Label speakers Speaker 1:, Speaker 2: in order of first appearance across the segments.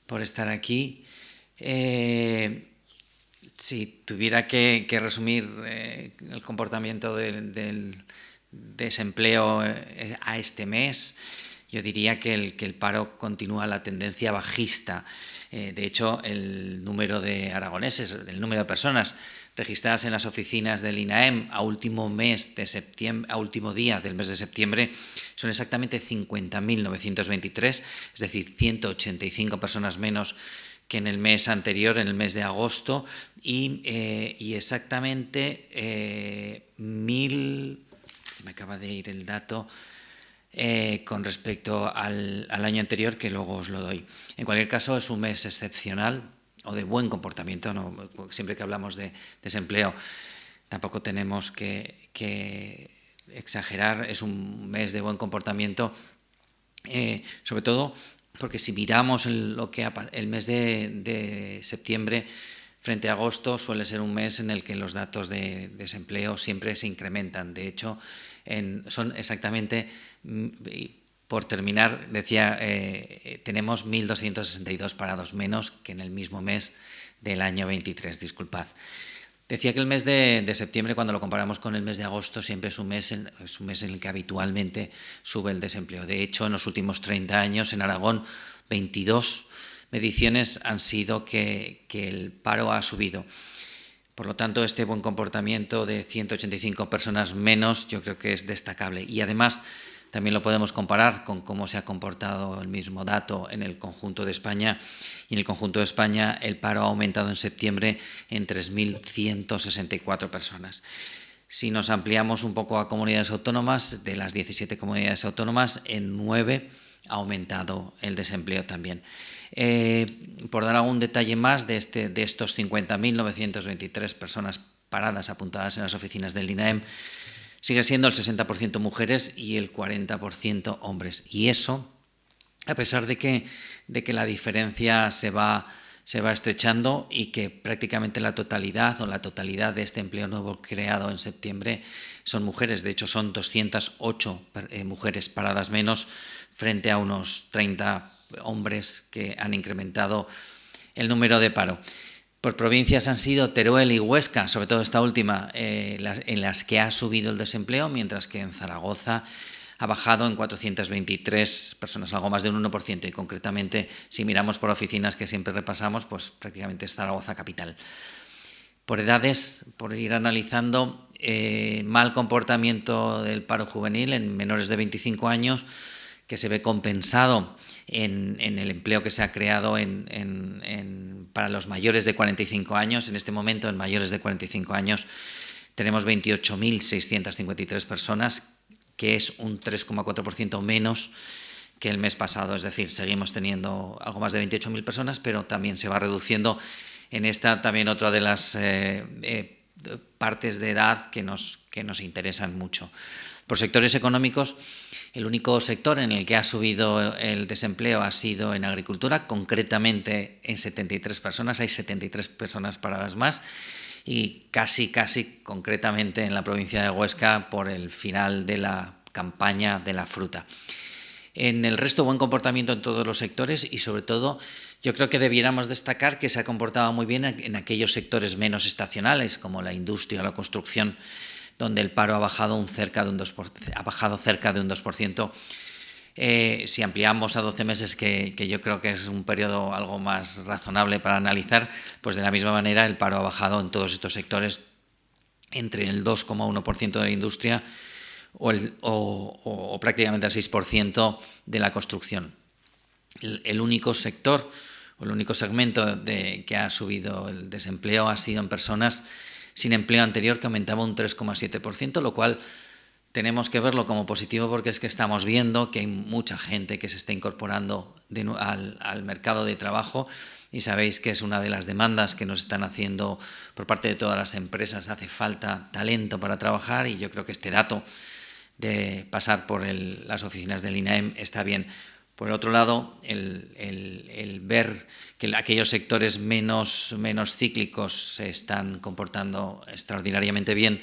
Speaker 1: por estar aquí. Si tuviera que resumir el comportamiento del desempleo a este mes, yo diría que el paro continúa la tendencia bajista. De hecho, el número de aragoneses, el número de personas registradas en las oficinas del INAEM a último día del mes de septiembre son exactamente 50.923, es decir, 185 personas menos que en el mes anterior, en el mes de agosto, y exactamente 1.000, se me acaba de ir el dato, con respecto al año anterior, que luego os lo doy. En cualquier caso, es un mes excepcional o de buen comportamiento, ¿no? Siempre que hablamos de desempleo tampoco tenemos que exagerar, es un mes de buen comportamiento, sobre todo porque si miramos el mes de septiembre frente a agosto, suele ser un mes en el que los datos de desempleo siempre se incrementan. De hecho, son exactamente, por terminar, decía, tenemos 1.262 parados menos que en el mismo mes del año 23, disculpad. Decía que el mes de septiembre, cuando lo comparamos con el mes de agosto, siempre es un mes en el que habitualmente sube el desempleo. De hecho, en los últimos 30 años en Aragón, 22 mediciones han sido que el paro ha subido. Por lo tanto, este buen comportamiento de 185 personas menos yo creo que es destacable. Y además también lo podemos comparar con cómo se ha comportado el mismo dato en el conjunto de España. Y en el conjunto de España el paro ha aumentado en septiembre en 3.164 personas. Si nos ampliamos un poco a comunidades autónomas, de las 17 comunidades autónomas, en 9 ha aumentado el desempleo también. Por dar algún detalle más de estos 50.923 personas paradas apuntadas en las oficinas del INAEM, sigue siendo el 60% mujeres y el 40% hombres. Y eso, a pesar de que la diferencia se va estrechando y que prácticamente la totalidad de este empleo nuevo creado en septiembre son mujeres. De hecho, son 208 mujeres paradas menos frente a unos 30 hombres que han incrementado el número de paro. Por provincias han sido Teruel y Huesca, sobre todo esta última, en las que ha subido el desempleo, mientras que en Zaragoza ha bajado en 423 personas, algo más de un 1%, y concretamente, si miramos por oficinas que siempre repasamos, pues prácticamente es Zaragoza capital. Por edades, por ir analizando, mal comportamiento del paro juvenil en menores de 25 años, que se ve compensado en el empleo que se ha creado para los mayores de 45 años. En este momento, en mayores de 45 años, tenemos 28.653 personas, que es un 3,4% menos que el mes pasado. Es decir, seguimos teniendo algo más de 28.000 personas, pero también se va reduciendo en esta también otra de las partes de edad que nos interesan mucho. Por sectores económicos, el único sector en el que ha subido el desempleo ha sido en agricultura, concretamente en 73 personas, hay 73 personas paradas más, y casi concretamente en la provincia de Huesca por el final de la campaña de la fruta. En el resto, buen comportamiento en todos los sectores y sobre todo yo creo que debiéramos destacar que se ha comportado muy bien en aquellos sectores menos estacionales como la industria o la construcción, donde el paro ha bajado cerca de un 2%. Si ampliamos a 12 meses, que yo creo que es un periodo algo más razonable para analizar, pues de la misma manera el paro ha bajado en todos estos sectores entre el 2,1% de la industria o prácticamente el 6% de la construcción. El único sector o el único segmento que ha subido el desempleo ha sido en personas sin empleo anterior, que aumentaba un 3,7%, lo cual tenemos que verlo como positivo porque es que estamos viendo que hay mucha gente que se está incorporando al mercado de trabajo y sabéis que es una de las demandas que nos están haciendo por parte de todas las empresas. Hace falta talento para trabajar y yo creo que este dato de pasar por las oficinas del INAEM está bien. Por el otro lado, el ver que aquellos sectores menos cíclicos se están comportando extraordinariamente bien,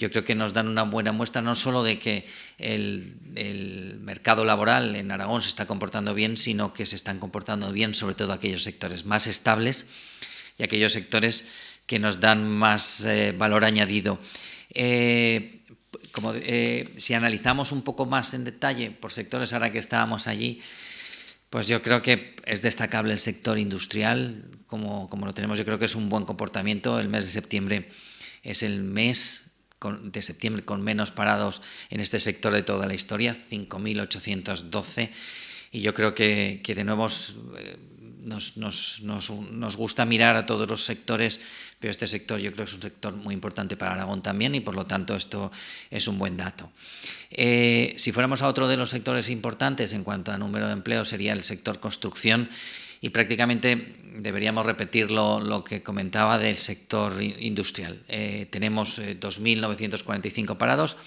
Speaker 1: yo creo que nos dan una buena muestra no solo de que el mercado laboral en Aragón se está comportando bien, sino que se están comportando bien sobre todo aquellos sectores más estables y aquellos sectores que nos dan más valor añadido. Si analizamos un poco más en detalle por sectores, ahora que estábamos allí, pues yo creo que es destacable el sector industrial, como lo tenemos. Yo creo que es un buen comportamiento. El mes de septiembre es el mes de septiembre con menos parados en este sector de toda la historia, 5.812, y yo creo que de nuevo nos gusta mirar a todos los sectores, pero este sector yo creo que es un sector muy importante para Aragón también, y por lo tanto esto es un buen dato. Si fuéramos a otro de los sectores importantes en cuanto a número de empleo, sería el sector construcción, y prácticamente deberíamos repetir lo que comentaba del sector industrial. Tenemos 2.945 parados,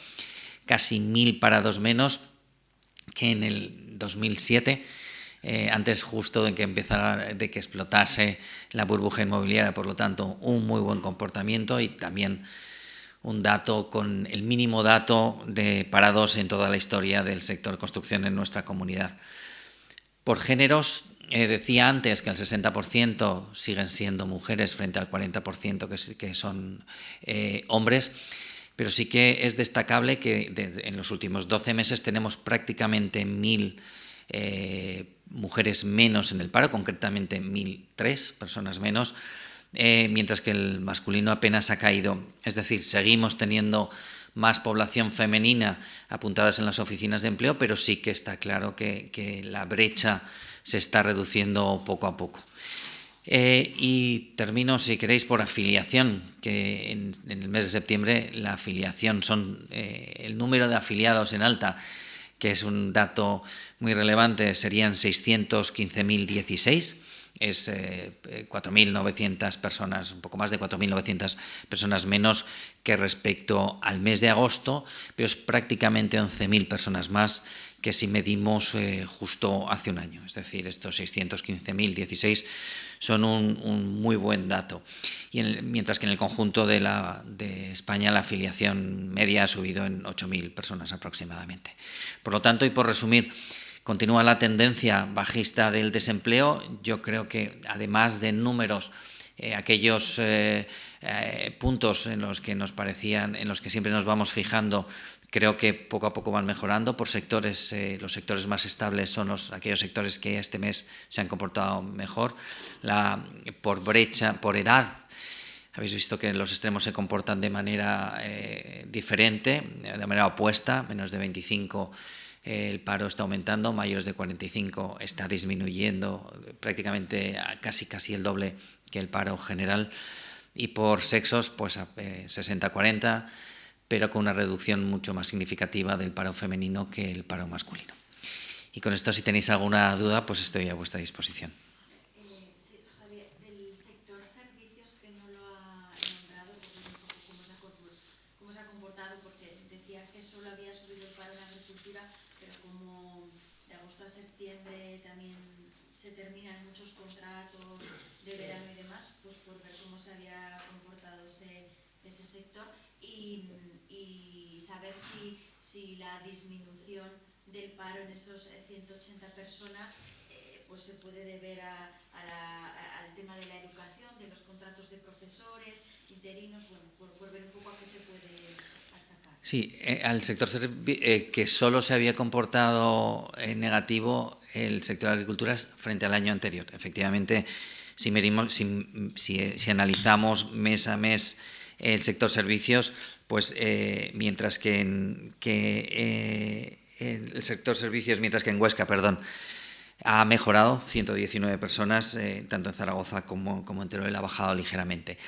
Speaker 1: casi 1.000 parados menos que en el 2007, antes justo de que explotase la burbuja inmobiliaria. Por lo tanto, un muy buen comportamiento, y también un dato con el mínimo dato de parados en toda la historia del sector construcción en nuestra comunidad. Por géneros, decía antes que el 60% siguen siendo mujeres frente al 40% que son hombres, pero sí que es destacable que en los últimos 12 meses tenemos prácticamente 1.000 mujeres menos en el paro, concretamente 1.003 personas menos, mientras que el masculino apenas ha caído. Es decir, seguimos teniendo más población femenina apuntadas en las oficinas de empleo, pero sí que está claro que la brecha se está reduciendo poco a poco. Y termino, si queréis, por afiliación, que en el mes de septiembre la afiliación son el número de afiliados en alta, que es un dato muy relevante, serían 615.016, es 4.900 personas, un poco más de 4.900 personas menos que respecto al mes de agosto, pero es prácticamente 11.000 personas más que si medimos justo hace un año. Es decir, estos 615.016 son un muy buen dato. Mientras que en el conjunto de España la afiliación media ha subido en 8.000 personas aproximadamente. Por lo tanto, y por resumir, continúa la tendencia bajista del desempleo. Yo creo que, además de números, aquellos puntos en los que siempre nos vamos fijando, creo que poco a poco van mejorando. Por sectores, los sectores más estables son aquellos sectores que este mes se han comportado mejor. Por brecha, por edad, habéis visto que los extremos se comportan de manera diferente, de manera opuesta. Menos de 25 el paro está aumentando, mayores de 45 está disminuyendo, prácticamente casi el doble que el paro general. Y por sexos, pues 60-40, pero con una reducción mucho más significativa del paro femenino que el paro masculino. Y con esto, si tenéis alguna duda, pues estoy a vuestra disposición.
Speaker 2: Sí, Javier, del sector servicios, que no lo ha nombrado, pues un poco cómo se ha comportado, porque decía que solo había subido el paro en agricultura, pero como de agosto a septiembre también se terminan muchos contratos de verano y demás, pues por ver cómo se había comportado ese sector y saber si la disminución del paro en esos 180 personas pues se puede deber al tema de la educación, de los contratos de profesores, interinos, bueno, por ver un poco a qué se puede achacar.
Speaker 1: Sí, al sector que solo se había comportado en negativo el sector de agricultura frente al año anterior. Efectivamente, si analizamos mes a mes el sector servicios, pues mientras que el sector servicios, mientras que en Huesca, ha mejorado 119 personas, tanto en Zaragoza como en Teruel ha bajado ligeramente.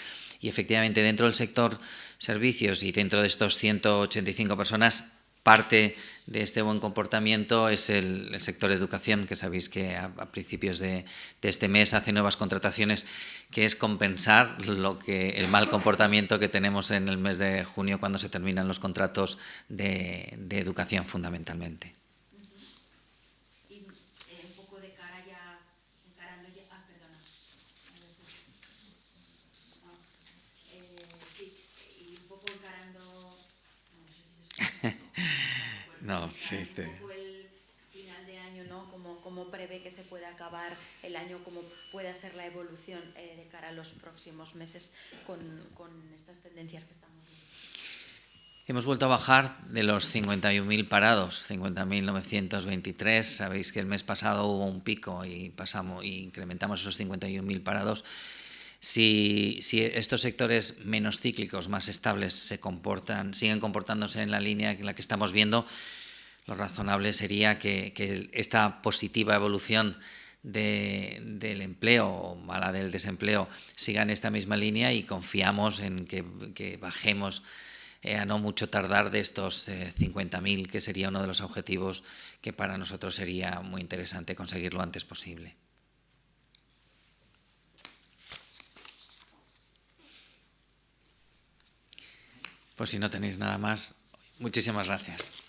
Speaker 1: Y efectivamente, dentro del sector servicios y dentro de estos 185 personas, parte de este buen comportamiento es el sector educación, que sabéis que a principios de este mes hace nuevas contrataciones, que es compensar el mal comportamiento que tenemos en el mes de junio, cuando se terminan los contratos de educación fundamentalmente. No, sí,
Speaker 2: un poco el final de año, ¿no? Cómo prevé que se pueda acabar el año, cómo pueda ser la evolución de cara a los próximos meses con estas tendencias que estamos viendo.
Speaker 1: Hemos vuelto a bajar de los 51.000 parados, 50.923. Sabéis que el mes pasado hubo un pico y incrementamos esos 51.000 parados. Si estos sectores menos cíclicos, más estables, siguen comportándose en la línea en la que estamos viendo, lo razonable sería que esta positiva evolución del empleo o mala del desempleo siga en esta misma línea, y confiamos en que bajemos a no mucho tardar de estos 50.000, que sería uno de los objetivos que para nosotros sería muy interesante conseguir lo antes posible. Pues si no tenéis nada más, muchísimas gracias.